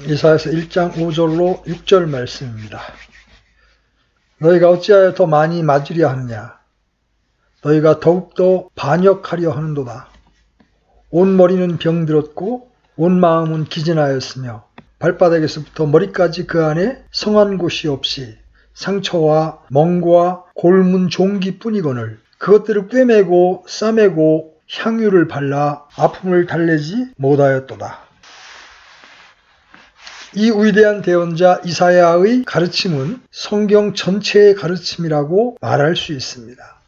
이사야서 1장 5절로 6절 말씀입니다. 너희가 어찌하여 더 많이 맞으려 하느냐? 너희가 더욱더 반역하려 하는도다. 온 머리는 병들었고 온 마음은 기진하였으며 발바닥에서부터 머리까지 그 안에 성한 곳이 없이 상처와 멍과 골문 종기뿐이거늘 그것들을 꿰매고 싸매고 향유를 발라 아픔을 달래지 못하였도다. 이 위대한 대언자 이사야의 가르침은 성경 전체의 가르침이라고 말할 수 있습니다.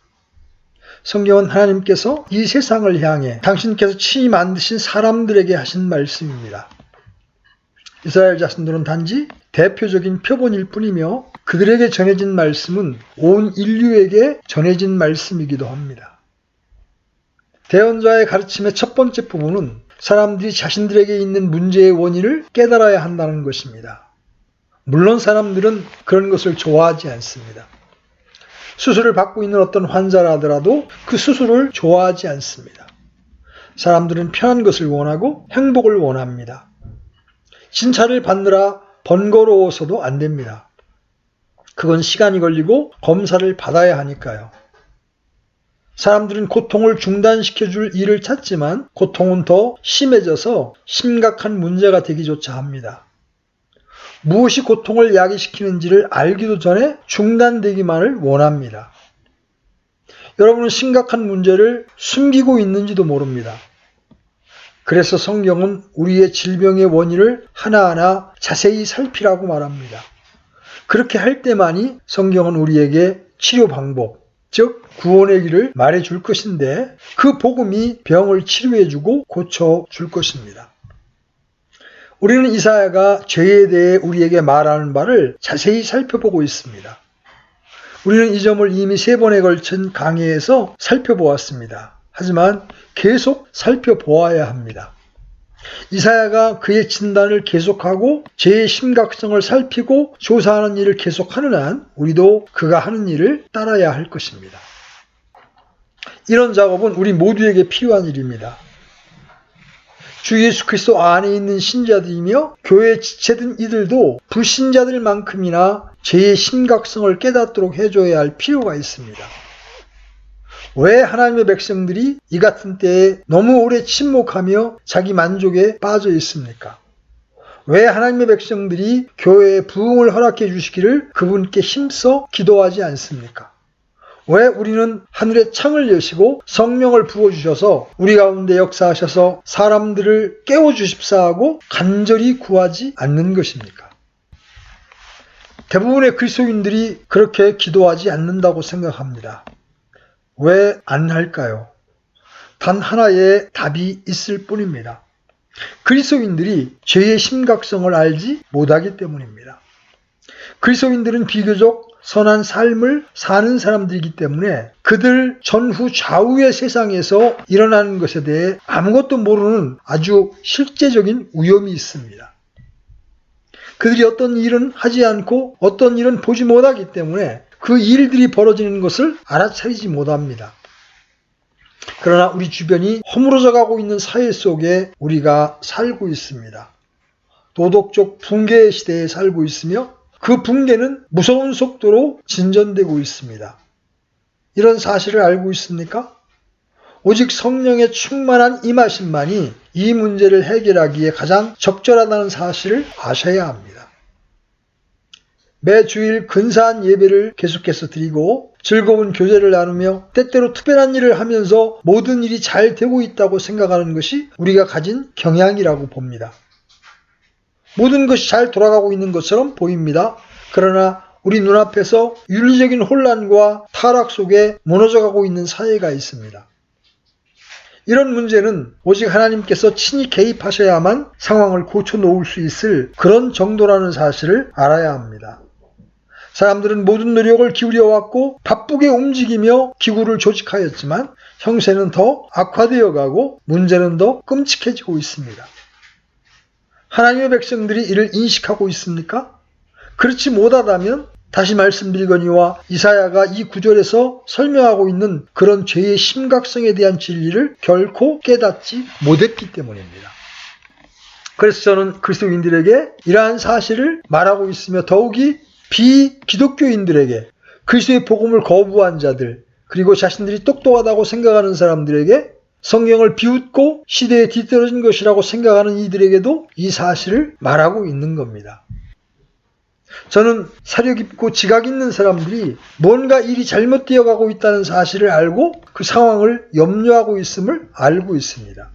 성경은 하나님께서 이 세상을 향해 당신께서 친히 만드신 사람들에게 하신 말씀입니다. 이스라엘 자손들은 단지 대표적인 표본일 뿐이며 그들에게 전해진 말씀은 온 인류에게 전해진 말씀이기도 합니다. 대언자의 가르침의 첫 번째 부분은 사람들이 자신들에게 있는 문제의 원인을 깨달아야 한다는 것입니다. 물론 사람들은 그런 것을 좋아하지 않습니다. 수술을 받고 있는 어떤 환자라 하더라도 그 수술을 좋아하지 않습니다. 사람들은 편한 것을 원하고 행복을 원합니다. 진찰을 받느라 번거로워서도 안 됩니다. 그건 시간이 걸리고 검사를 받아야 하니까요. 사람들은 고통을 중단시켜줄 일을 찾지만 고통은 더 심해져서 심각한 문제가 되기조차 합니다. 무엇이 고통을 야기시키는지를 알기도 전에 중단되기만을 원합니다. 여러분은 심각한 문제를 숨기고 있는지도 모릅니다. 그래서 성경은 우리의 질병의 원인을 하나하나 자세히 살피라고 말합니다. 그렇게 할 때만이 성경은 우리에게 치료 방법, 즉 구원의 길을 말해줄 것인데 그 복음이 병을 치료해주고 고쳐줄 것입니다. 우리는 이사야가 죄에 대해 우리에게 말하는 바를 자세히 살펴보고 있습니다. 우리는 이 점을 이미 3번에 걸친 강의에서 살펴보았습니다. 하지만 계속 살펴보아야 합니다. 이사야가 그의 진단을 계속하고 죄의 심각성을 살피고 조사하는 일을 계속하는 한 우리도 그가 하는 일을 따라야 할 것입니다. 이런 작업은 우리 모두에게 필요한 일입니다. 주 예수 그리스도 안에 있는 신자들이며 교회에 지체된 이들도 불신자들만큼이나 죄의 심각성을 깨닫도록 해줘야 할 필요가 있습니다. 왜 하나님의 백성들이 이 같은 때에 너무 오래 침묵하며 자기 만족에 빠져 있습니까? 왜 하나님의 백성들이 교회에 부흥을 허락해 주시기를 그분께 힘써 기도하지 않습니까? 왜 우리는 하늘의 창을 여시고 성령을 부어주셔서 우리 가운데 역사하셔서 사람들을 깨워주십사 하고 간절히 구하지 않는 것입니까? 대부분의 그리스도인들이 그렇게 기도하지 않는다고 생각합니다. 왜 안 할까요? 단 하나의 답이 있을 뿐입니다. 그리스도인들이 죄의 심각성을 알지 못하기 때문입니다. 그리스도인들은 비교적 선한 삶을 사는 사람들이기 때문에 그들 전후 좌우의 세상에서 일어나는 것에 대해 아무것도 모르는 아주 실제적인 위험이 있습니다. 그들이 어떤 일은 하지 않고 어떤 일은 보지 못하기 때문에 그 일들이 벌어지는 것을 알아차리지 못합니다. 그러나 우리 주변이 허물어져 가고 있는 사회 속에 우리가 살고 있습니다. 도덕적 붕괴의 시대에 살고 있으며 그 붕괴는 무서운 속도로 진전되고 있습니다. 이런 사실을 알고 있습니까? 오직 성령의 충만한 임하심만이 이 문제를 해결하기에 가장 적절하다는 사실을 아셔야 합니다. 매 주일 근사한 예배를 계속해서 드리고 즐거운 교제를 나누며 때때로 특별한 일을 하면서 모든 일이 잘 되고 있다고 생각하는 것이 우리가 가진 경향이라고 봅니다. 모든 것이 잘 돌아가고 있는 것처럼 보입니다. 그러나 우리 눈앞에서 윤리적인 혼란과 타락 속에 무너져가고 있는 사회가 있습니다. 이런 문제는 오직 하나님께서 친히 개입하셔야만 상황을 고쳐놓을 수 있을 그런 정도라는 사실을 알아야 합니다. 사람들은 모든 노력을 기울여왔고 바쁘게 움직이며 기구를 조직하였지만 형세는 더 악화되어 가고 문제는 더 끔찍해지고 있습니다. 하나님의 백성들이 이를 인식하고 있습니까? 그렇지 못하다면 다시 말씀드리거니와 이사야가 이 구절에서 설명하고 있는 그런 죄의 심각성에 대한 진리를 결코 깨닫지 못했기 때문입니다. 그래서 저는 그리스도인들에게 이러한 사실을 말하고 있으며 더욱이 비기독교인들에게 그리스도의 복음을 거부한 자들 그리고 자신들이 똑똑하다고 생각하는 사람들에게 성경을 비웃고 시대에 뒤떨어진 것이라고 생각하는 이들에게도 이 사실을 말하고 있는 겁니다. 저는 사려 깊고 지각 있는 사람들이 뭔가 일이 잘못되어 가고 있다는 사실을 알고 그 상황을 염려하고 있음을 알고 있습니다.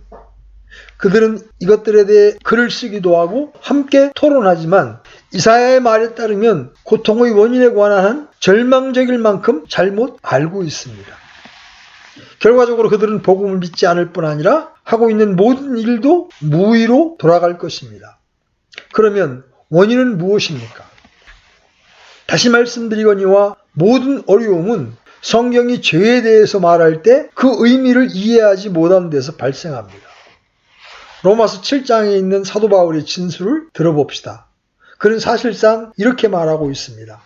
그들은 이것들에 대해 글을 쓰기도 하고 함께 토론하지만 이사야의 말에 따르면 고통의 원인에 관한 한 절망적일 만큼 잘못 알고 있습니다. 결과적으로 그들은 복음을 믿지 않을 뿐 아니라 하고 있는 모든 일도 무의로 돌아갈 것입니다. 그러면 원인은 무엇입니까? 다시 말씀드리거니와 모든 어려움은 성경이 죄에 대해서 말할 때 그 의미를 이해하지 못한 데서 발생합니다. 로마서 7장에 있는 사도 바울의 진술을 들어봅시다. 그는 사실상 이렇게 말하고 있습니다.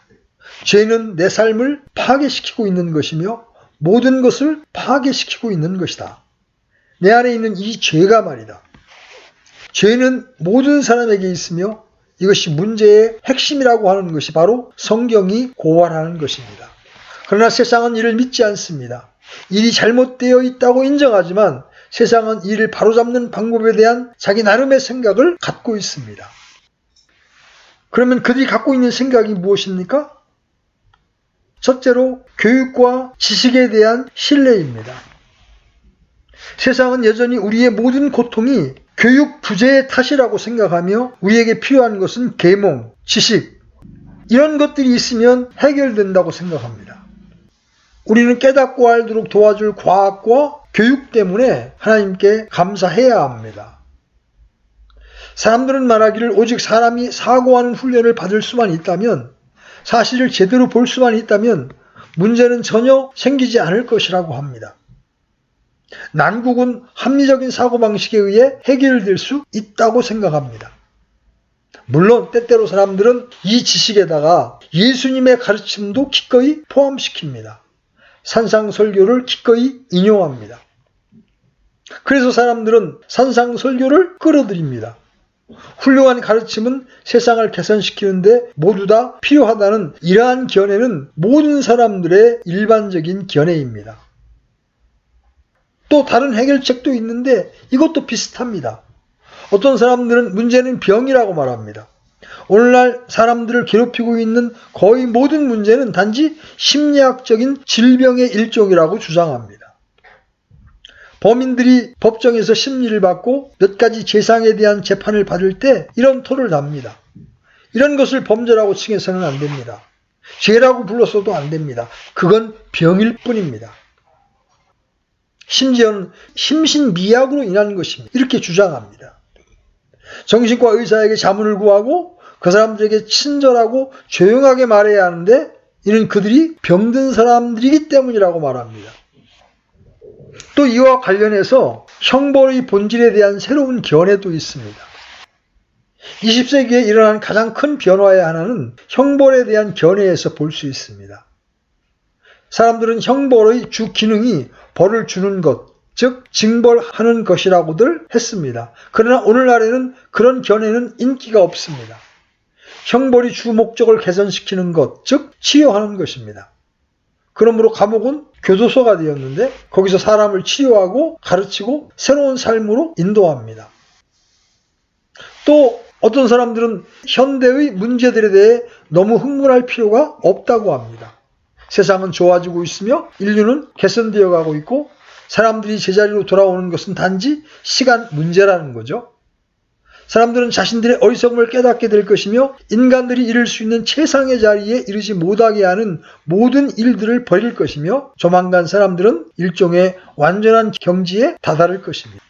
죄는 내 삶을 파괴시키고 있는 것이며 모든 것을 파괴시키고 있는 것이다. 내 안에 있는 이 죄가 말이다. 죄는 모든 사람에게 있으며 이것이 문제의 핵심이라고 하는 것이 바로 성경이 고발하는 것입니다. 그러나 세상은 이를 믿지 않습니다. 일이 잘못되어 있다고 인정하지만 세상은 이를 바로잡는 방법에 대한 자기 나름의 생각을 갖고 있습니다. 그러면 그들이 갖고 있는 생각이 무엇입니까? 첫째로 교육과 지식에 대한 신뢰입니다. 세상은 여전히 우리의 모든 고통이 교육 부재의 탓이라고 생각하며 우리에게 필요한 것은 계몽, 지식 이런 것들이 있으면 해결된다고 생각합니다. 우리는 깨닫고 알도록 도와줄 과학과 교육 때문에 하나님께 감사해야 합니다. 사람들은 말하기를 오직 사람이 사고하는 훈련을 받을 수만 있다면 사실을 제대로 볼 수만 있다면 문제는 전혀 생기지 않을 것이라고 합니다. 난국은 합리적인 사고방식에 의해 해결될 수 있다고 생각합니다. 물론 때때로 사람들은 이 지식에다가 예수님의 가르침도 기꺼이 포함시킵니다. 산상설교를 기꺼이 인용합니다. 그래서 사람들은 산상설교를 끌어들입니다. 훌륭한 가르침은 세상을 개선시키는데 모두 다 필요하다는 이러한 견해는 모든 사람들의 일반적인 견해입니다. 또 다른 해결책도 있는데 이것도 비슷합니다. 어떤 사람들은 문제는 병이라고 말합니다. 오늘날 사람들을 괴롭히고 있는 거의 모든 문제는 단지 심리학적인 질병의 일종이라고 주장합니다. 범인들이 법정에서 심리를 받고 몇 가지 재상에 대한 재판을 받을 때 이런 토를 답니다. 이런 것을 범죄라고 칭해서는 안 됩니다. 죄라고 불렀어도 안 됩니다. 그건 병일 뿐입니다. 심지어는 심신미약으로 인한 것입니다. 이렇게 주장합니다. 정신과 의사에게 자문을 구하고 그 사람들에게 친절하고 조용하게 말해야 하는데 이는 그들이 병든 사람들이기 때문이라고 말합니다. 또 이와 관련해서 형벌의 본질에 대한 새로운 견해도 있습니다. 20세기에 일어난 가장 큰 변화의 하나는 형벌에 대한 견해에서 볼 수 있습니다. 사람들은 형벌의 주 기능이 벌을 주는 것, 즉 징벌하는 것이라고들 했습니다. 그러나 오늘날에는 그런 견해는 인기가 없습니다. 형벌이 주 목적을 개선시키는 것, 즉 치료하는 것입니다. 그러므로 감옥은 교도소가 되었는데 거기서 사람을 치료하고 가르치고 새로운 삶으로 인도합니다. 또 어떤 사람들은 현대의 문제들에 대해 너무 흥분할 필요가 없다고 합니다. 세상은 좋아지고 있으며 인류는 개선되어 가고 있고 사람들이 제자리로 돌아오는 것은 단지 시간 문제라는 거죠. 사람들은 자신들의 어리석음을 깨닫게 될 것이며 인간들이 이룰 수 있는 최상의 자리에 이르지 못하게 하는 모든 일들을 버릴 것이며 조만간 사람들은 일종의 완전한 경지에 다다를 것입니다.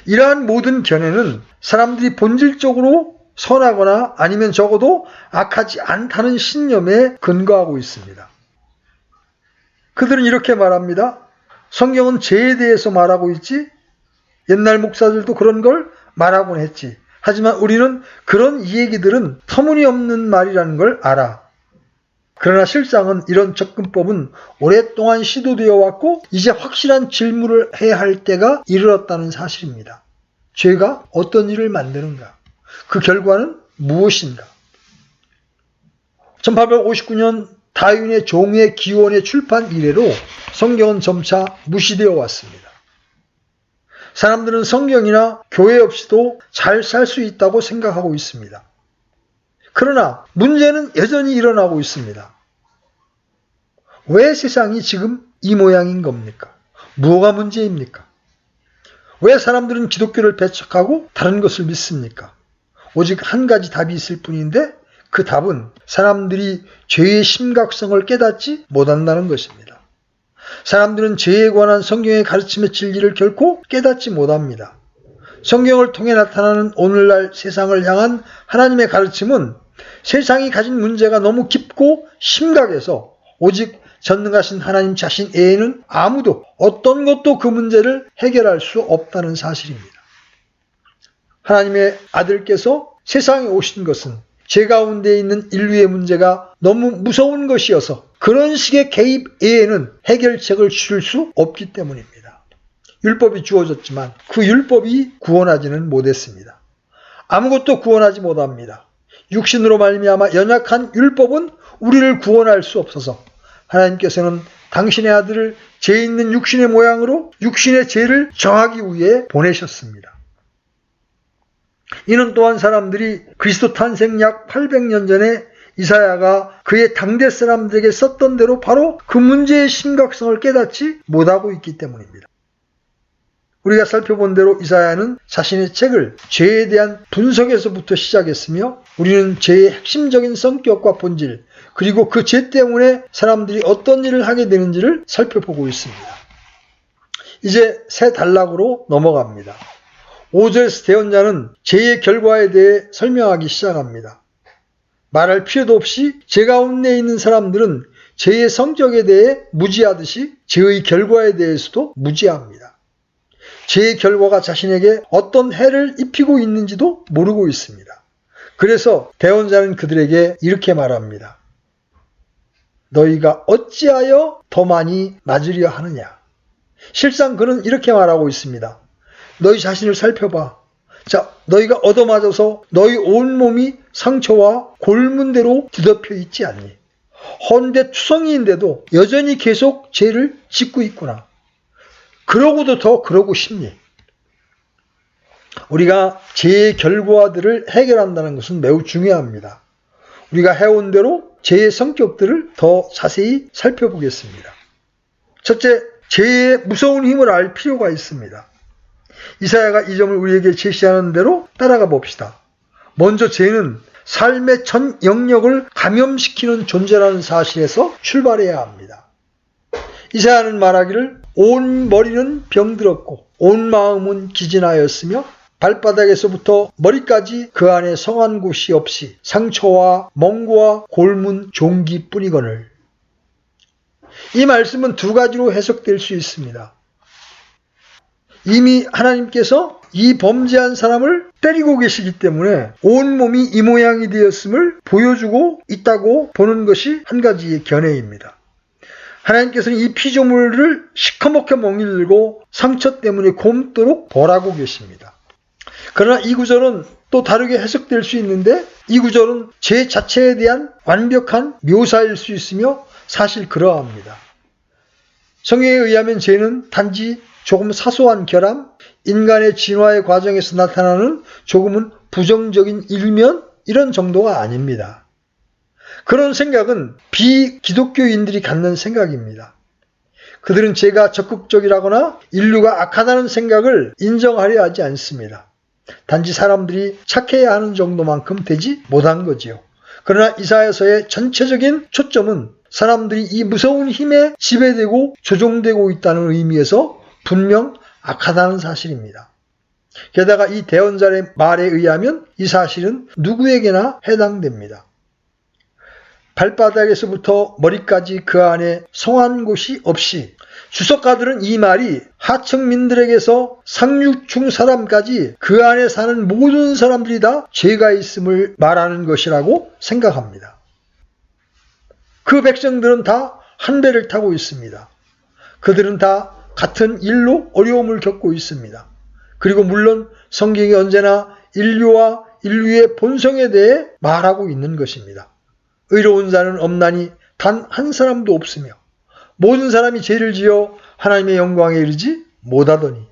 이러한 모든 견해는 사람들이 본질적으로 선하거나 아니면 적어도 악하지 않다는 신념에 근거하고 있습니다. 그들은 이렇게 말합니다. 성경은 죄에 대해서 말하고 있지? 옛날 목사들도 그런 걸 말하곤 했지. 하지만 우리는 그런 이 얘기들은 터무니없는 말이라는 걸 알아. 그러나 실상은 이런 접근법은 오랫동안 시도되어 왔고 이제 확실한 질문을 해야 할 때가 이르렀다는 사실입니다. 죄가 어떤 일을 만드는가? 그 결과는 무엇인가? 1859년 다윈의 종의 기원의 출판 이래로 성경은 점차 무시되어 왔습니다. 사람들은 성경이나 교회 없이도 잘 살 수 있다고 생각하고 있습니다. 그러나 문제는 여전히 일어나고 있습니다. 왜 세상이 지금 이 모양인 겁니까? 뭐가 문제입니까? 왜 사람들은 기독교를 배척하고 다른 것을 믿습니까? 오직 한 가지 답이 있을 뿐인데 그 답은 사람들이 죄의 심각성을 깨닫지 못한다는 것입니다. 사람들은 죄에 관한 성경의 가르침의 진리를 결코 깨닫지 못합니다. 성경을 통해 나타나는 오늘날 세상을 향한 하나님의 가르침은 세상이 가진 문제가 너무 깊고 심각해서 오직 전능하신 하나님 자신 외에는 아무도 어떤 것도 그 문제를 해결할 수 없다는 사실입니다. 하나님의 아들께서 세상에 오신 것은 죄 가운데 있는 인류의 문제가 너무 무서운 것이어서 그런 식의 개입 외에는 해결책을 줄 수 없기 때문입니다. 율법이 주어졌지만 그 율법이 구원하지는 못했습니다. 아무것도 구원하지 못합니다. 육신으로 말미암아 연약한 율법은 우리를 구원할 수 없어서 하나님께서는 당신의 아들을 죄 있는 육신의 모양으로 육신의 죄를 정하기 위해 보내셨습니다. 이는 또한 사람들이 그리스도 탄생 약 800년 전에 이사야가 그의 당대 사람들에게 썼던 대로 바로 그 문제의 심각성을 깨닫지 못하고 있기 때문입니다. 우리가 살펴본 대로 이사야는 자신의 책을 죄에 대한 분석에서부터 시작했으며 우리는 죄의 핵심적인 성격과 본질 그리고 그 죄 때문에 사람들이 어떤 일을 하게 되는지를 살펴보고 있습니다. 이제 새 단락으로 넘어갑니다. 5절에서 대언자는 죄의 결과에 대해 설명하기 시작합니다. 말할 필요도 없이 죄 가운데 있는 사람들은 죄의 성격에 대해 무지하듯이 죄의 결과에 대해서도 무지합니다. 죄의 결과가 자신에게 어떤 해를 입히고 있는지도 모르고 있습니다. 그래서 대언자는 그들에게 이렇게 말합니다. 너희가 어찌하여 더 많이 맞으려 하느냐? 실상 그는 이렇게 말하고 있습니다. 너희 자신을 살펴봐. 자, 너희가 얻어맞아서 너희 온몸이 상처와 골문대로 뒤덮여 있지 않니? 헌데 투성이인데도 여전히 계속 죄를 짓고 있구나. 그러고도 더 그러고 싶니? 우리가 죄의 결과들을 해결한다는 것은 매우 중요합니다. 우리가 해온 대로 죄의 성격들을 더 자세히 살펴보겠습니다. 첫째, 죄의 무서운 힘을 알 필요가 있습니다. 이사야가 이 점을 우리에게 제시하는 대로 따라가 봅시다. 먼저 죄는 삶의 전 영역을 감염시키는 존재라는 사실에서 출발해야 합니다. 이사야는 말하기를 온 머리는 병들었고 온 마음은 기진하였으며 발바닥에서부터 머리까지 그 안에 성한 곳이 없이 상처와 멍구와 골문 종기뿐이거늘. 이 말씀은 두 가지로 해석될 수 있습니다. 이미 하나님께서 이 범죄한 사람을 때리고 계시기 때문에 온몸이 이 모양이 되었음을 보여주고 있다고 보는 것이 한 가지의 견해입니다. 하나님께서는 이 피조물을 시커멓게 멍일고 상처 때문에 곰도록 벌하고 계십니다. 그러나 이 구절은 또 다르게 해석될 수 있는데 이 구절은 죄 자체에 대한 완벽한 묘사일 수 있으며 사실 그러합니다. 성경에 의하면 죄는 단지 조금 사소한 결함, 인간의 진화의 과정에서 나타나는 조금은 부정적인 일면 이런 정도가 아닙니다. 그런 생각은 비기독교인들이 갖는 생각입니다. 그들은 죄가 적극적이라거나 인류가 악하다는 생각을 인정하려 하지 않습니다. 단지 사람들이 착해야 하는 정도만큼 되지 못한 거지요. 그러나 이사야서의 전체적인 초점은 사람들이 이 무서운 힘에 지배되고 조종되고 있다는 의미에서 분명 악하다는 사실입니다. 게다가 이 대언자의 말에 의하면 이 사실은 누구에게나 해당됩니다. 발바닥에서부터 머리까지 그 안에 성한 곳이 없이 주석가들은 이 말이 하층민들에게서 상류층 사람까지 그 안에 사는 모든 사람들이 다 죄가 있음을 말하는 것이라고 생각합니다. 그 백성들은 다 한 배를 타고 있습니다. 그들은 다 같은 일로 어려움을 겪고 있습니다. 그리고 물론 성경이 언제나 인류와 인류의 본성에 대해 말하고 있는 것입니다. 의로운 자는 없나니 단 한 사람도 없으며 모든 사람이 죄를 지어 하나님의 영광에 이르지 못하더니.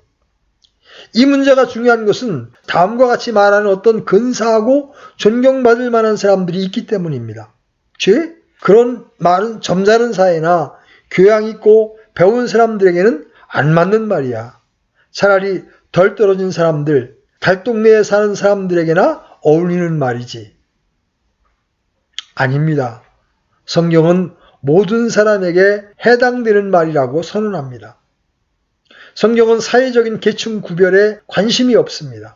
이 문제가 중요한 것은 다음과 같이 말하는 어떤 근사하고 존경받을 만한 사람들이 있기 때문입니다. 죄? 그런 말은 점잖은 사회나 교양 있고 배운 사람들에게는 안 맞는 말이야. 차라리 덜 떨어진 사람들, 달동네에 사는 사람들에게나 어울리는 말이지. 아닙니다. 성경은 모든 사람에게 해당되는 말이라고 선언합니다. 성경은 사회적인 계층 구별에 관심이 없습니다.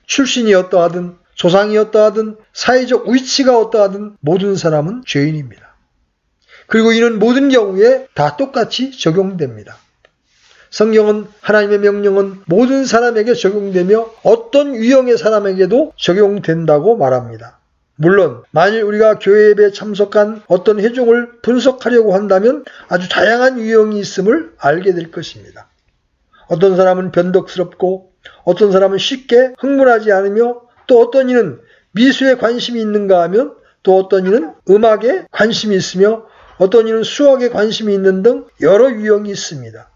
출신이 어떠하든 조상이 어떠하든 사회적 위치가 어떠하든 모든 사람은 죄인입니다. 그리고 이는 모든 경우에 다 똑같이 적용됩니다. 성경은 하나님의 명령은 모든 사람에게 적용되며 어떤 유형의 사람에게도 적용된다고 말합니다. 물론 만일 우리가 교회 예배에 참석한 어떤 회중을 분석하려고 한다면 아주 다양한 유형이 있음을 알게 될 것입니다. 어떤 사람은 변덕스럽고 어떤 사람은 쉽게 흥분하지 않으며 또 어떤 이는 미술에 관심이 있는가 하면 또 어떤 이는 음악에 관심이 있으며 어떤 이는 수학에 관심이 있는 등 여러 유형이 있습니다.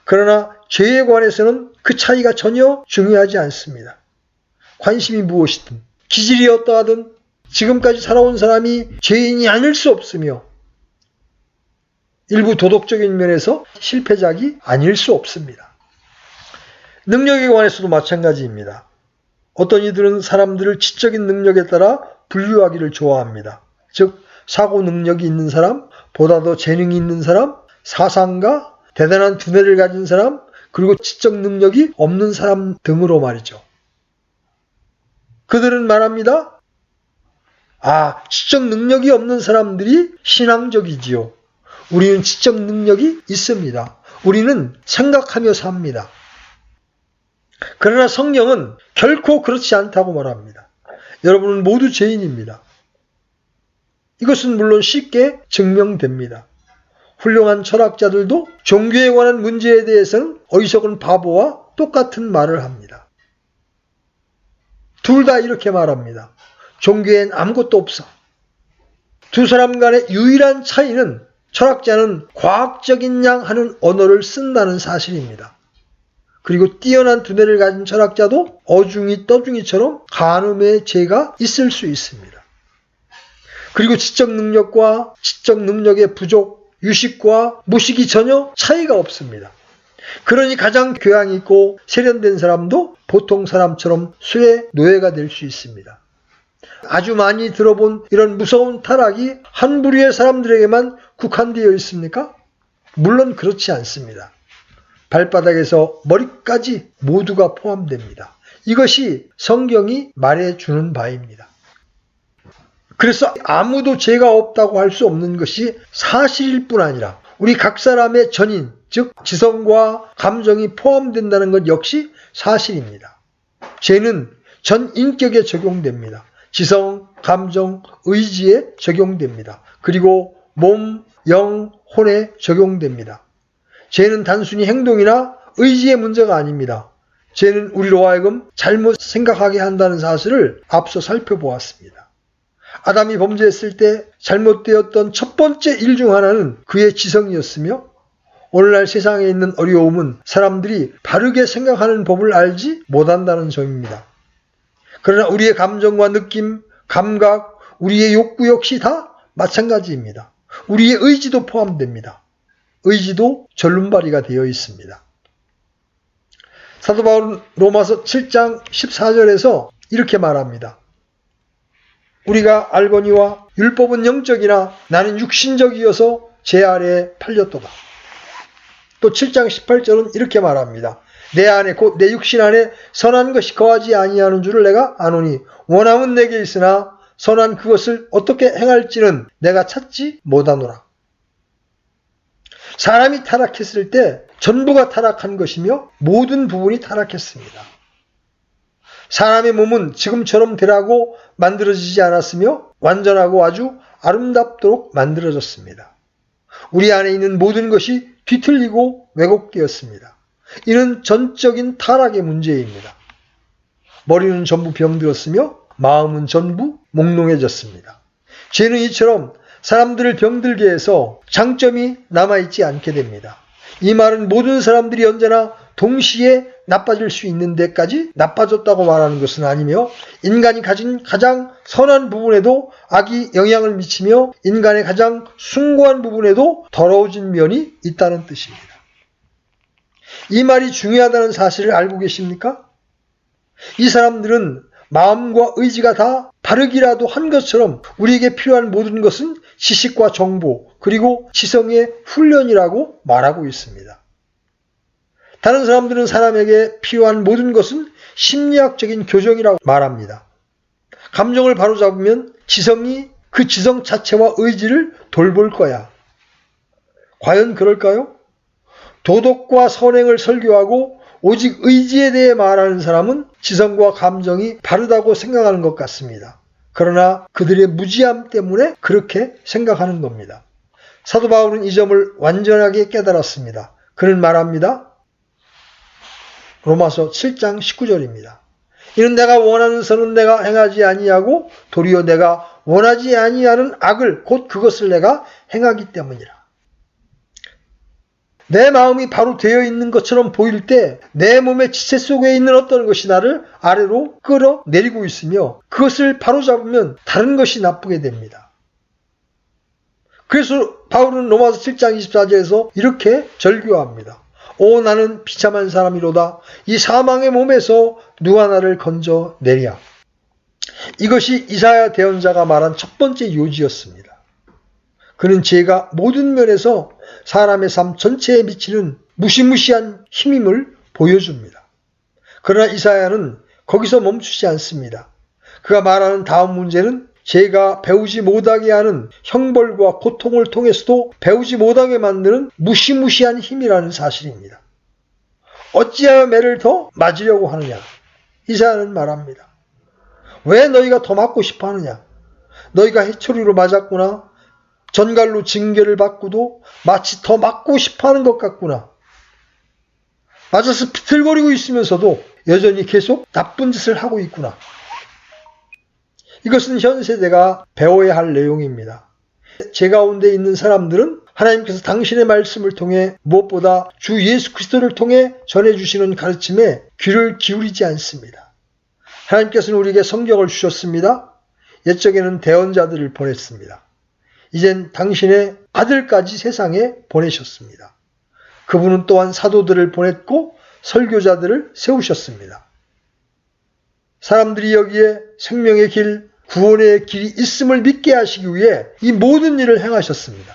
그러나 죄에 관해서는 그 차이가 전혀 중요하지 않습니다. 관심이 무엇이든 기질이 어떠하든 지금까지 살아온 사람이 죄인이 아닐 수 없으며 일부 도덕적인 면에서 실패작이 아닐 수 없습니다. 능력에 관해서도 마찬가지입니다. 어떤 이들은 사람들을 지적인 능력에 따라 분류하기를 좋아합니다. 즉 사고 능력이 있는 사람, 보다 더 재능이 있는 사람, 사상가, 대단한 두뇌를 가진 사람, 그리고 지적 능력이 없는 사람 등으로 말이죠. 그들은 말합니다. 지적 능력이 없는 사람들이 신앙적이지요. 우리는 지적 능력이 있습니다. 우리는 생각하며 삽니다. 그러나 성경은 결코 그렇지 않다고 말합니다. 여러분은 모두 죄인입니다. 이것은 물론 쉽게 증명됩니다. 훌륭한 철학자들도 종교에 관한 문제에 대해서는 어리석은 바보와 똑같은 말을 합니다. 둘 다 이렇게 말합니다. 종교엔 아무것도 없어. 두 사람 간의 유일한 차이는 철학자는 과학적인 양 하는 언어를 쓴다는 사실입니다. 그리고 뛰어난 두뇌를 가진 철학자도 어중이 떠중이처럼 간음의 죄가 있을 수 있습니다. 그리고 지적 능력과 지적 능력의 부족, 유식과 무식이 전혀 차이가 없습니다. 그러니 가장 교양이 있고 세련된 사람도 보통 사람처럼 수의 노예가 될 수 있습니다. 아주 많이 들어본 이런 무서운 타락이 한 부류의 사람들에게만 국한되어 있습니까? 물론 그렇지 않습니다. 발바닥에서 머리까지 모두가 포함됩니다. 이것이 성경이 말해주는 바입니다. 그래서 아무도 죄가 없다고 할 수 없는 것이 사실일 뿐 아니라 우리 각 사람의 전인, 즉 지성과 감정이 포함된다는 것 역시 사실입니다. 죄는 전 인격에 적용됩니다. 지성, 감정, 의지에 적용됩니다. 그리고 몸, 영, 혼에 적용됩니다. 죄는 단순히 행동이나 의지의 문제가 아닙니다. 죄는 우리로 하여금 잘못 생각하게 한다는 사실을 앞서 살펴보았습니다. 아담이 범죄했을 때 잘못되었던 첫 번째 일 중 하나는 그의 지성이었으며 오늘날 세상에 있는 어려움은 사람들이 바르게 생각하는 법을 알지 못한다는 점입니다. 그러나 우리의 감정과 느낌, 감각, 우리의 욕구 역시 다 마찬가지입니다. 우리의 의지도 포함됩니다. 의지도 절름발이가 되어 있습니다. 사도 바울은 로마서 7장 14절에서 이렇게 말합니다. 우리가 알거니와 율법은 영적이나 나는 육신적이어서 제 아래에 팔렸도다. 또 7장 18절은 이렇게 말합니다. 내 안에 곧 내 육신 안에 선한 것이 거하지 아니하는 줄을 내가 아노니 원함은 내게 있으나 선한 그것을 어떻게 행할지는 내가 찾지 못하노라. 사람이 타락했을 때 전부가 타락한 것이며 모든 부분이 타락했습니다. 사람의 몸은 지금처럼 되라고 만들어지지 않았으며 완전하고 아주 아름답도록 만들어졌습니다. 우리 안에 있는 모든 것이 뒤틀리고 왜곡되었습니다. 이는 전적인 타락의 문제입니다. 머리는 전부 병들었으며 마음은 전부 몽롱해졌습니다. 죄는 이처럼 사람들을 병들게 해서 장점이 남아있지 않게 됩니다. 이 말은 모든 사람들이 언제나 동시에 나빠질 수 있는 데까지 나빠졌다고 말하는 것은 아니며 인간이 가진 가장 선한 부분에도 악이 영향을 미치며 인간의 가장 숭고한 부분에도 더러워진 면이 있다는 뜻입니다. 이 말이 중요하다는 사실을 알고 계십니까? 이 사람들은 마음과 의지가 다 바르기라도 한 것처럼 우리에게 필요한 모든 것은 지식과 정보 그리고 지성의 훈련이라고 말하고 있습니다. 다른 사람들은 사람에게 필요한 모든 것은 심리학적인 교정이라고 말합니다. 감정을 바로잡으면 지성이 그 지성 자체와 의지를 돌볼 거야. 과연 그럴까요? 도덕과 선행을 설교하고 오직 의지에 대해 말하는 사람은 지성과 감정이 바르다고 생각하는 것 같습니다. 그러나 그들의 무지함 때문에 그렇게 생각하는 겁니다. 사도 바울은 이 점을 완전하게 깨달았습니다. 그는 말합니다. 로마서 7장 19절입니다. 이는 내가 원하는 선은 내가 행하지 아니하고 도리어 내가 원하지 아니하는 악을 곧 그것을 내가 행하기 때문이라. 내 마음이 바로 되어 있는 것처럼 보일 때 내 몸의 지체 속에 있는 어떤 것이 나를 아래로 끌어내리고 있으며 그것을 바로잡으면 다른 것이 나쁘게 됩니다. 그래서 바울은 로마서 7장 24절에서 이렇게 절규합니다. 오 나는 비참한 사람이로다. 이 사망의 몸에서 누가 나를 건져내랴. 이것이 이사야 대언자가 말한 첫 번째 요지였습니다. 그는 죄가 모든 면에서 사람의 삶 전체에 미치는 무시무시한 힘임을 보여줍니다. 그러나 이사야는 거기서 멈추지 않습니다. 그가 말하는 다음 문제는 죄가 배우지 못하게 하는 형벌과 고통을 통해서도 배우지 못하게 만드는 무시무시한 힘이라는 사실입니다. 어찌하여 매를 더 맞으려고 하느냐? 이사야는 말합니다. 왜 너희가 더 맞고 싶어 하느냐? 너희가 해초리로 맞았구나. 전갈로 징계를 받고도 마치 더 맞고 싶어 하는 것 같구나. 맞아서 비틀거리고 있으면서도 여전히 계속 나쁜 짓을 하고 있구나. 이것은 현 세대가 배워야 할 내용입니다. 제 가운데 있는 사람들은 하나님께서 당신의 말씀을 통해 무엇보다 주 예수 그리스도를 통해 전해주시는 가르침에 귀를 기울이지 않습니다. 하나님께서는 우리에게 성경을 주셨습니다. 옛적에는 대언자들을 보냈습니다. 이젠 당신의 아들까지 세상에 보내셨습니다. 그분은 또한 사도들을 보냈고 설교자들을 세우셨습니다. 사람들이 여기에 생명의 길, 구원의 길이 있음을 믿게 하시기 위해 이 모든 일을 행하셨습니다.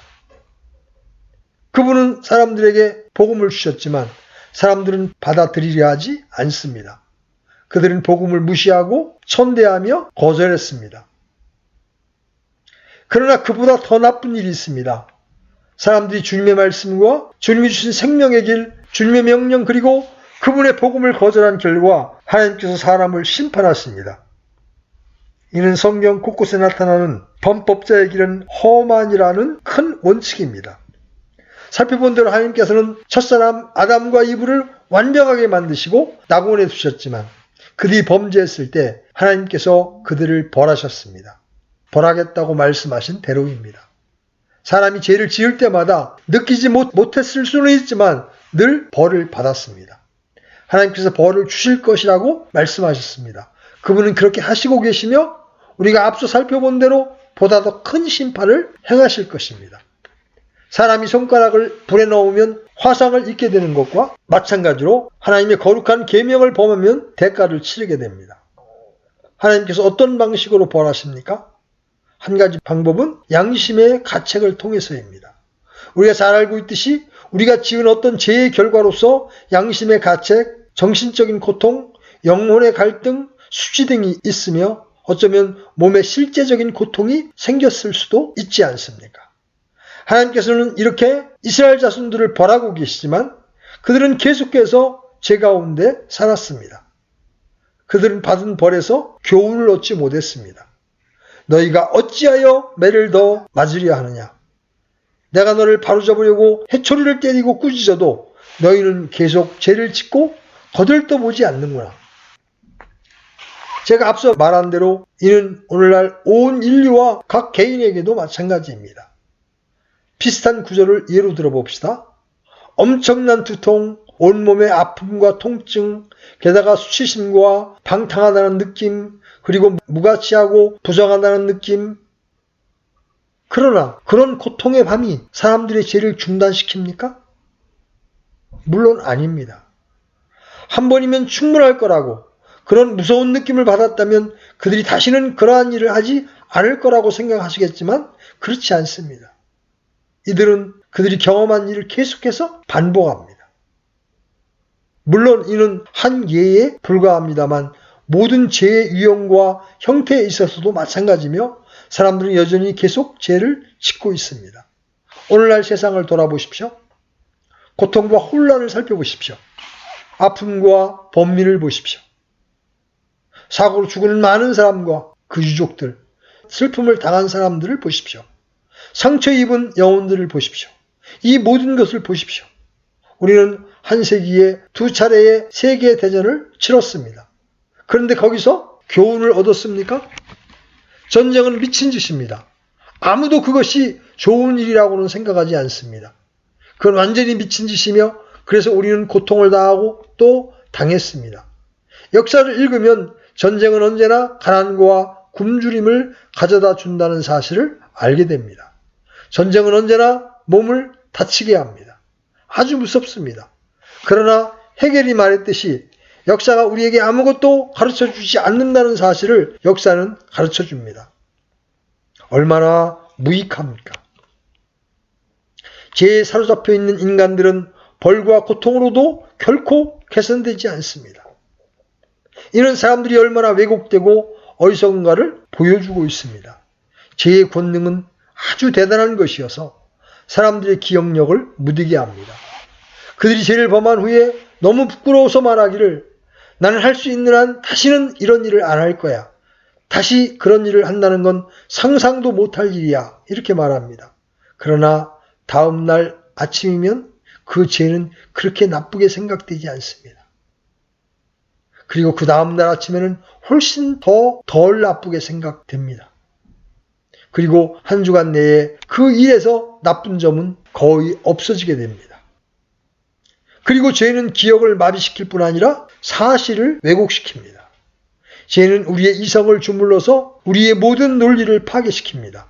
그분은 사람들에게 복음을 주셨지만 사람들은 받아들이려 하지 않습니다. 그들은 복음을 무시하고 천대하며 거절했습니다. 그러나 그보다 더 나쁜 일이 있습니다. 사람들이 주님의 말씀과 주님이 주신 생명의 길, 주님의 명령 그리고 그분의 복음을 거절한 결과 하나님께서 사람을 심판하십니다. 이는 성경 곳곳에 나타나는 범법자의 길은 험한이라는 큰 원칙입니다. 살펴본 대로 하나님께서는 첫사람 아담과 이브를 완벽하게 만드시고 낙원에 두셨지만 그들이 범죄했을 때 하나님께서 그들을 벌하셨습니다. 벌하겠다고 말씀하신 대로입니다. 사람이 죄를 지을 때마다 느끼지 못했을 수는 있지만 늘 벌을 받았습니다. 하나님께서 벌을 주실 것이라고 말씀하셨습니다. 그분은 그렇게 하시고 계시며 우리가 앞서 살펴본 대로 보다 더 큰 심판을 행하실 것입니다. 사람이 손가락을 불에 넣으면 화상을 입게 되는 것과 마찬가지로 하나님의 거룩한 계명을 범하면 대가를 치르게 됩니다. 하나님께서 어떤 방식으로 벌하십니까? 한 가지 방법은 양심의 가책을 통해서입니다. 우리가 잘 알고 있듯이 우리가 지은 어떤 죄의 결과로서 양심의 가책, 정신적인 고통, 영혼의 갈등, 수치 등이 있으며 어쩌면 몸에 실제적인 고통이 생겼을 수도 있지 않습니까? 하나님께서는 이렇게 이스라엘 자손들을 벌하고 계시지만 그들은 계속해서 죄 가운데 살았습니다. 그들은 받은 벌에서 교훈을 얻지 못했습니다. 너희가 어찌하여 매를 더 맞으려 하느냐? 내가 너를 바로잡으려고 해초리를 때리고 꾸짖어도 너희는 계속 죄를 짓고 거들떠보지 않는구나. 제가 앞서 말한 대로 이는 오늘날 온 인류와 각 개인에게도 마찬가지입니다. 비슷한 구절을 예로 들어봅시다. 엄청난 두통, 온몸의 아픔과 통증, 게다가 수치심과 방탕하다는 느낌, 그리고 무가치하고 부정하다는 느낌. 그러나 그런 고통의 밤이 사람들의 죄를 중단시킵니까? 물론 아닙니다. 한 번이면 충분할 거라고, 그런 무서운 느낌을 받았다면 그들이 다시는 그러한 일을 하지 않을 거라고 생각하시겠지만 그렇지 않습니다. 이들은 그들이 경험한 일을 계속해서 반복합니다. 물론 이는 한 예에 불과합니다만 모든 죄의 유형과 형태에 있어서도 마찬가지며 사람들은 여전히 계속 죄를 짓고 있습니다. 오늘날 세상을 돌아보십시오. 고통과 혼란을 살펴보십시오. 아픔과 번민을 보십시오. 사고로 죽은 많은 사람과 그 유족들, 슬픔을 당한 사람들을 보십시오. 상처 입은 영혼들을 보십시오. 이 모든 것을 보십시오. 우리는 한 세기에 2차례의 세계대전을 치렀습니다. 그런데 거기서 교훈을 얻었습니까? 전쟁은 미친 짓입니다. 아무도 그것이 좋은 일이라고는 생각하지 않습니다. 그건 완전히 미친 짓이며 그래서 우리는 고통을 당하고 또 당했습니다. 역사를 읽으면 전쟁은 언제나 가난과 굶주림을 가져다 준다는 사실을 알게 됩니다. 전쟁은 언제나 몸을 다치게 합니다. 아주 무섭습니다. 그러나 헤겔이 말했듯이 역사가 우리에게 아무것도 가르쳐주지 않는다는 사실을 역사는 가르쳐줍니다. 얼마나 무익합니까? 죄에 사로잡혀 있는 인간들은 벌과 고통으로도 결코 개선되지 않습니다. 이런 사람들이 얼마나 왜곡되고 어리석은가를 보여주고 있습니다. 죄의 권능은 아주 대단한 것이어서 사람들의 기억력을 무디게 합니다. 그들이 죄를 범한 후에 너무 부끄러워서 말하기를 나는 할 수 있는 한 다시는 이런 일을 안 할 거야. 다시 그런 일을 한다는 건 상상도 못할 일이야. 이렇게 말합니다. 그러나 다음 날 아침이면 그 죄는 그렇게 나쁘게 생각되지 않습니다. 그리고 그 다음 날 아침에는 훨씬 더 덜 나쁘게 생각됩니다. 그리고 한 주간 내에 그 일에서 나쁜 점은 거의 없어지게 됩니다. 그리고 죄는 기억을 마비시킬 뿐 아니라 사실을 왜곡시킵니다. 죄는 우리의 이성을 주물러서 우리의 모든 논리를 파괴시킵니다.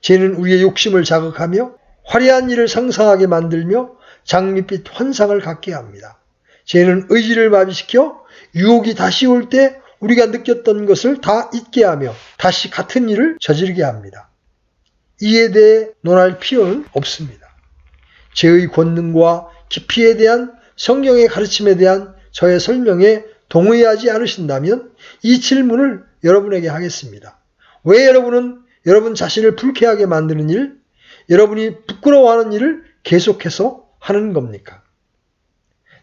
죄는 우리의 욕심을 자극하며 화려한 일을 상상하게 만들며 장밋빛 환상을 갖게 합니다. 죄는 의지를 마비시켜 유혹이 다시 올 때 우리가 느꼈던 것을 다 잊게 하며 다시 같은 일을 저지르게 합니다. 이에 대해 논할 필요는 없습니다. 죄의 권능과 깊이에 대한 성경의 가르침에 대한 저의 설명에 동의하지 않으신다면 이 질문을 여러분에게 하겠습니다. 왜 여러분은 여러분 자신을 불쾌하게 만드는 일, 여러분이 부끄러워하는 일을 계속해서 하는 겁니까?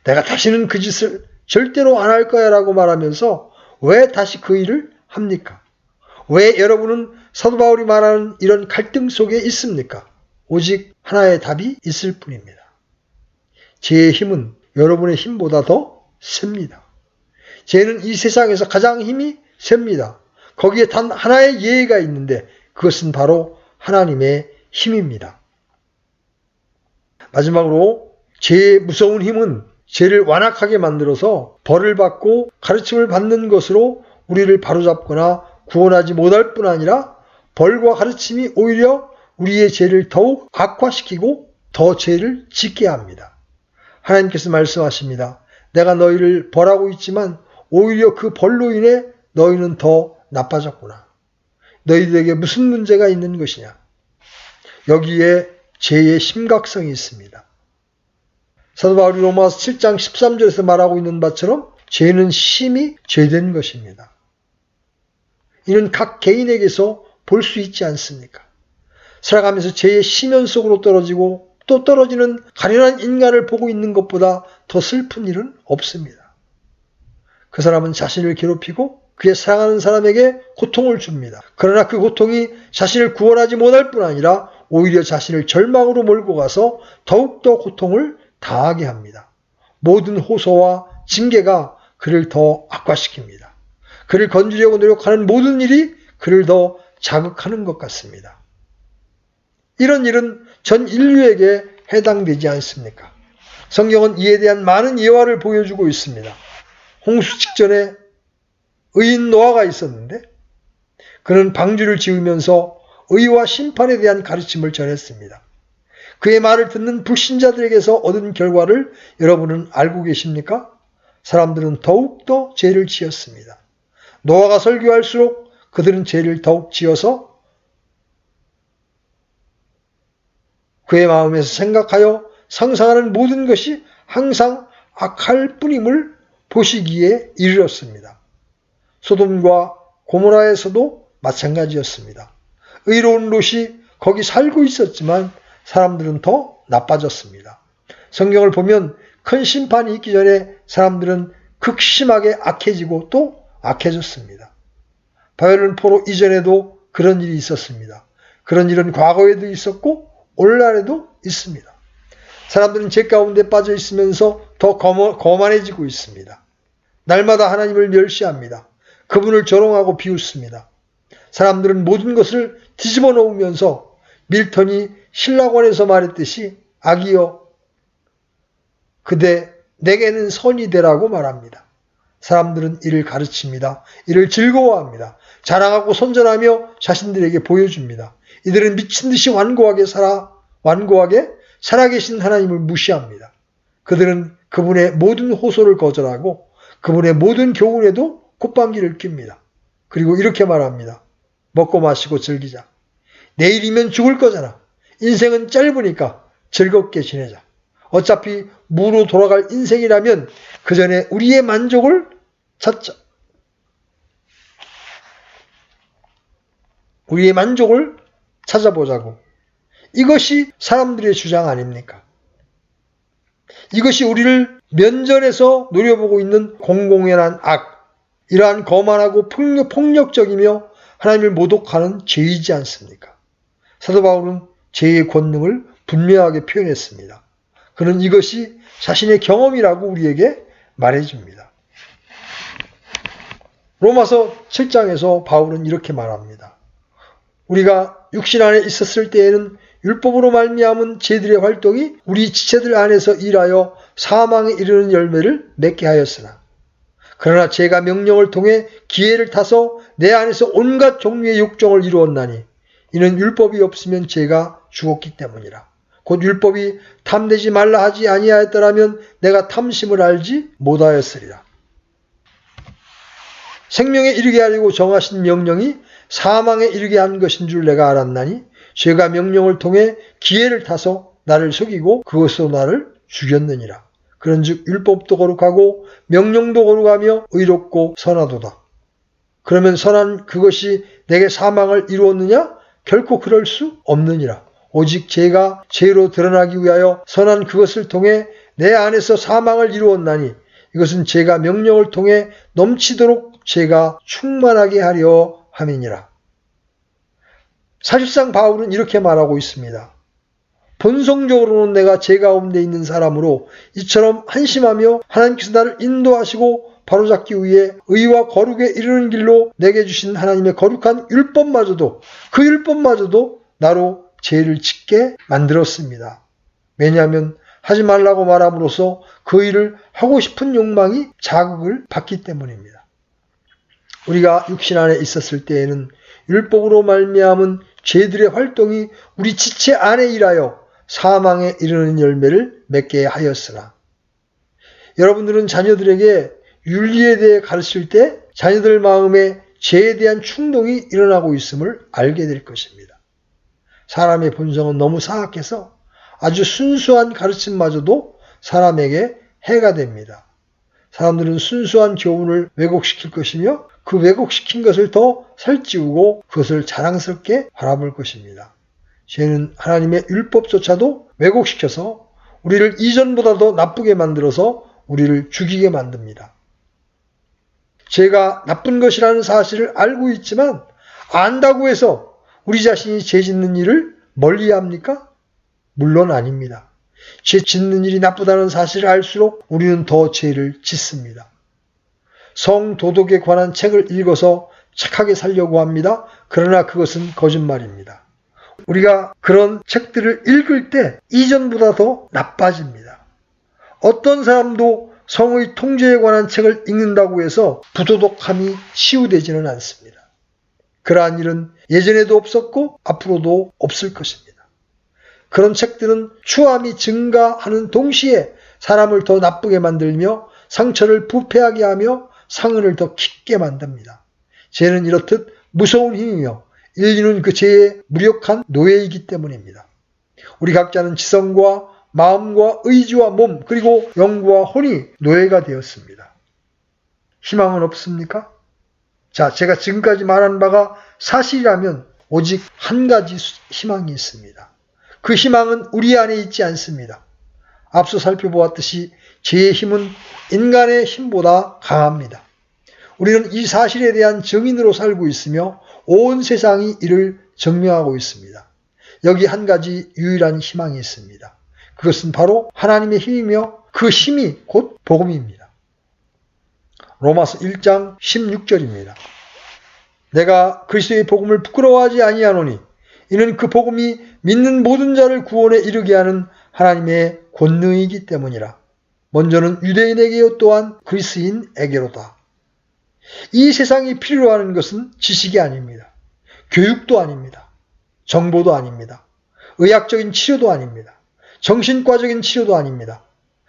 내가 다시는 그 짓을 절대로 안 할 거야 라고 말하면서 왜 다시 그 일을 합니까? 왜 여러분은 사도 바울이 말하는 이런 갈등 속에 있습니까? 오직 하나의 답이 있을 뿐입니다. 죄의 힘은 여러분의 힘보다 더 셉니다. 죄는 이 세상에서 가장 힘이 셉니다. 거기에 단 하나의 예의가 있는데 그것은 바로 하나님의 힘입니다. 마지막으로 죄의 무서운 힘은 죄를 완악하게 만들어서 벌을 받고 가르침을 받는 것으로 우리를 바로잡거나 구원하지 못할 뿐 아니라 벌과 가르침이 오히려 우리의 죄를 더욱 악화시키고 더 죄를 짓게 합니다. 하나님께서 말씀하십니다. 내가 너희를 벌하고 있지만 오히려 그 벌로 인해 너희는 더 나빠졌구나. 너희들에게 무슨 문제가 있는 것이냐. 여기에 죄의 심각성이 있습니다. 사도 바울이 로마서 7장 13절에서 말하고 있는 바처럼 죄는 심히 죄된 것입니다. 이는 각 개인에게서 볼 수 있지 않습니까? 살아가면서 죄의 심연 속으로 떨어지고 또 떨어지는 가련한 인간을 보고 있는 것보다 더 슬픈 일은 없습니다. 그 사람은 자신을 괴롭히고 그의 사랑하는 사람에게 고통을 줍니다. 그러나 그 고통이 자신을 구원하지 못할 뿐 아니라 오히려 자신을 절망으로 몰고 가서 더욱더 고통을 당하게 합니다. 모든 호소와 징계가 그를 더 악화시킵니다. 그를 건지려고 노력하는 모든 일이 그를 더 자극하는 것 같습니다. 이런 일은 전 인류에게 해당되지 않습니까? 성경은 이에 대한 많은 예화를 보여주고 있습니다. 홍수 직전에 의인 노아가 있었는데 그는 방주를 지으면서 의와 심판에 대한 가르침을 전했습니다. 그의 말을 듣는 불신자들에게서 얻은 결과를 여러분은 알고 계십니까? 사람들은 더욱더 죄를 지었습니다. 노아가 설교할수록 그들은 죄를 더욱 지어서 그의 마음에서 생각하여 상상하는 모든 것이 항상 악할 뿐임을 보시기에 이르렀습니다. 소돔과 고모라에서도 마찬가지였습니다. 의로운 롯이 거기 살고 있었지만 사람들은 더 나빠졌습니다. 성경을 보면 큰 심판이 있기 전에 사람들은 극심하게 악해지고 또 악해졌습니다. 바벨론 포로 이전에도 그런 일이 있었습니다. 그런 일은 과거에도 있었고 오늘날에도 있습니다. 사람들은 죄 가운데 빠져 있으면서 더 거만해지고 있습니다. 날마다 하나님을 멸시합니다. 그분을 조롱하고 비웃습니다. 사람들은 모든 것을 뒤집어 놓으면서 밀턴이 신라권에서 말했듯이 악이여 그대 내게는 선이 되라고 말합니다. 사람들은 이를 가르칩니다. 이를 즐거워합니다. 자랑하고 선전하며 자신들에게 보여줍니다. 이들은 미친 듯이 완고하게 살아계신 하나님을 무시합니다. 그들은 그분의 모든 호소를 거절하고 그분의 모든 교훈에도 콧방귀를 낍니다. 그리고 이렇게 말합니다. 먹고 마시고 즐기자. 내일이면 죽을 거잖아. 인생은 짧으니까 즐겁게 지내자. 어차피 무로 돌아갈 인생이라면 그 전에 우리의 만족을 찾자. 우리의 만족을 찾아보자고. 이것이 사람들의 주장 아닙니까? 이것이 우리를 면전에서 노려보고 있는 공공연한 악, 이러한 거만하고 폭력적이며 하나님을 모독하는 죄이지 않습니까? 사도 바울은 죄의 권능을 분명하게 표현했습니다. 그는 이것이 자신의 경험이라고 우리에게 말해줍니다. 로마서 7장에서 바울은 이렇게 말합니다. 우리가 육신 안에 있었을 때에는 율법으로 말미암은 죄들의 활동이 우리 지체들 안에서 일하여 사망에 이르는 열매를 맺게 하였으나 그러나 죄가 명령을 통해 기회를 타서 내 안에서 온갖 종류의 욕정을 이루었나니 이는 율법이 없으면 죄가 죽었기 때문이라. 곧 율법이 탐내지 말라 하지 아니하였더라면 내가 탐심을 알지 못하였으리라. 생명에 이르게 하려고 정하신 명령이 사망에 이르게 한 것인 줄 내가 알았나니 죄가 명령을 통해 기회를 타서 나를 속이고 그것으로 나를 죽였느니라. 그런즉 율법도 거룩하고 명령도 거룩하며 의롭고 선하도다. 그러면 선한 그것이 내게 사망을 이루었느냐? 결코 그럴 수 없느니라. 오직 죄가 죄로 드러나기 위하여 선한 그것을 통해 내 안에서 사망을 이루었나니 이것은 죄가 명령을 통해 넘치도록 죄가 충만하게 하려 함이니라. 사실상 바울은 이렇게 말하고 있습니다. 본성적으로는 내가 죄 가운데 있는 사람으로 이처럼 한심하며 하나님께서 나를 인도하시고 바로잡기 위해 의와 거룩에 이르는 길로 내게 주신 하나님의 거룩한 율법마저도 그 율법마저도 나로 죄를 짓게 만들었습니다. 왜냐하면 하지 말라고 말함으로써 그 일을 하고 싶은 욕망이 자극을 받기 때문입니다. 우리가 육신 안에 있었을 때에는 율법으로 말미암은 죄들의 활동이 우리 지체 안에 일하여 사망에 이르는 열매를 맺게 하였으나 여러분들은 자녀들에게 윤리에 대해 가르칠 때 자녀들 마음에 죄에 대한 충동이 일어나고 있음을 알게 될 것입니다. 사람의 본성은 너무 사악해서 아주 순수한 가르침마저도 사람에게 해가 됩니다. 사람들은 순수한 교훈을 왜곡시킬 것이며 그 왜곡시킨 것을 더 살찌우고 그것을 자랑스럽게 바라볼 것입니다. 죄는 하나님의 율법조차도 왜곡시켜서 우리를 이전보다 더 나쁘게 만들어서 우리를 죽이게 만듭니다. 죄가 나쁜 것이라는 사실을 알고 있지만 안다고 해서 우리 자신이 죄 짓는 일을 멀리합니까? 물론 아닙니다. 죄 짓는 일이 나쁘다는 사실을 알수록 우리는 더 죄를 짓습니다. 성도덕에 관한 책을 읽어서 착하게 살려고 합니다. 그러나 그것은 거짓말입니다. 우리가 그런 책들을 읽을 때 이전보다 더 나빠집니다. 어떤 사람도 성의 통제에 관한 책을 읽는다고 해서 부도덕함이 치유되지는 않습니다. 그러한 일은 예전에도 없었고 앞으로도 없을 것입니다. 그런 책들은 추함이 증가하는 동시에 사람을 더 나쁘게 만들며 상처를 부패하게 하며 상흔을 더 깊게 만듭니다. 죄는 이렇듯 무서운 힘이며 인류는 그 죄의 무력한 노예이기 때문입니다. 우리 각자는 지성과 마음과 의지와 몸 그리고 영과 혼이 노예가 되었습니다. 희망은 없습니까? 자, 제가 지금까지 말한 바가 사실이라면 오직 한 가지 희망이 있습니다. 그 희망은 우리 안에 있지 않습니다. 앞서 살펴보았듯이 죄의 힘은 인간의 힘보다 강합니다. 우리는 이 사실에 대한 증인으로 살고 있으며 온 세상이 이를 증명하고 있습니다. 여기 한 가지 유일한 희망이 있습니다. 그것은 바로 하나님의 힘이며 그 힘이 곧 복음입니다. 로마서 1장 16절입니다. 내가 그리스도의 복음을 부끄러워하지 아니하노니 이는 그 복음이 믿는 모든 자를 구원에 이르게 하는 하나님의 권능이기 때문이라. 먼저는 유대인에게요 또한 그리스인에게로다. 이 세상이 필요로 하는 것은 지식이 아닙니다. 교육도 아닙니다. 정보도 아닙니다. 의학적인 치료도 아닙니다. 정신과적인 치료도 아닙니다.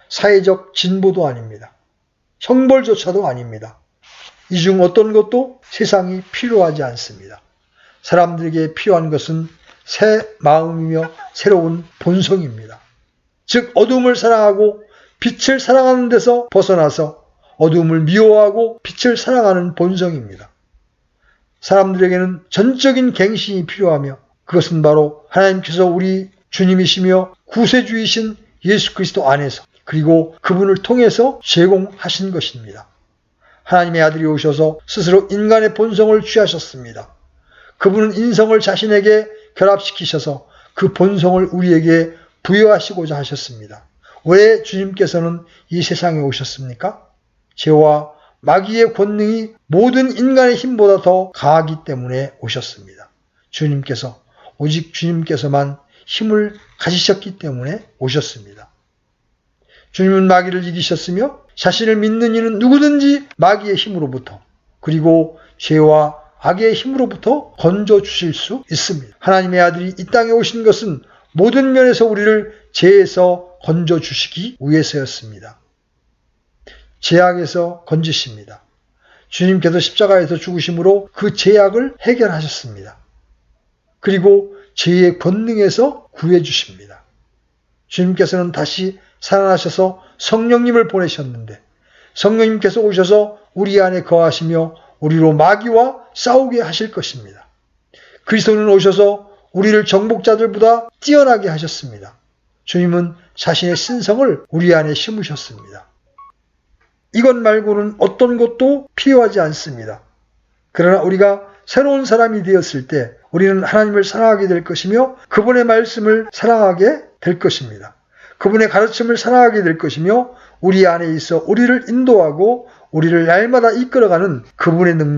사회적 진보도 아닙니다. 형벌조차도 아닙니다. 이 중 어떤 것도 세상이 필요하지 않습니다. 사람들에게 필요한 것은 새 마음이며 새로운 본성입니다. 즉 어둠을 사랑하고 빛을 사랑하는 데서 벗어나서 어둠을 미워하고 빛을 사랑하는 본성입니다. 사람들에게는 전적인 갱신이 필요하며 그것은 바로 하나님께서 우리 주님이시며 구세주이신 예수 그리스도 안에서 그리고 그분을 통해서 제공하신 것입니다. 하나님의 아들이 오셔서 스스로 인간의 본성을 취하셨습니다. 그분은 인성을 자신에게 결합시키셔서 그 본성을 우리에게 부여하시고자 하셨습니다. 왜 주님께서는 이 세상에 오셨습니까? 죄와 마귀의 권능이 모든 인간의 힘보다 더 강하기 때문에 오셨습니다. 오직 주님께서만 힘을 가지셨기 때문에 오셨습니다. 주님은 마귀를 이기셨으며 자신을 믿는 이는 누구든지 마귀의 힘으로부터 그리고 죄와 악의 힘으로부터 건져주실 수 있습니다. 하나님의 아들이 이 땅에 오신 것은 모든 면에서 우리를 죄에서 건져주시기 위해서였습니다. 죄악에서 건지십니다. 주님께서 십자가에서 죽으심으로 그 죄악을 해결하셨습니다. 그리고 죄의 권능에서 구해주십니다. 주님께서는 다시 살아나셔서 성령님을 보내셨는데 성령님께서 오셔서 우리 안에 거하시며 우리로 마귀와 싸우게 하실 것입니다. 그리스도는 오셔서 우리를 정복자들보다 뛰어나게 하셨습니다. 주님은 자신의 신성을 우리 안에 심으셨습니다. 이것 말고는 어떤 것도 필요하지 않습니다. 그러나 우리가 새로운 사람이 되었을 때 우리는 하나님을 사랑하게 될 것이며 그분의 말씀을 사랑하게 될 것입니다. 그분의 가르침을 사랑하게 될 것이며 우리 안에 있어 우리를 인도하고 우리를 날마다 이끌어가는 그분의 능력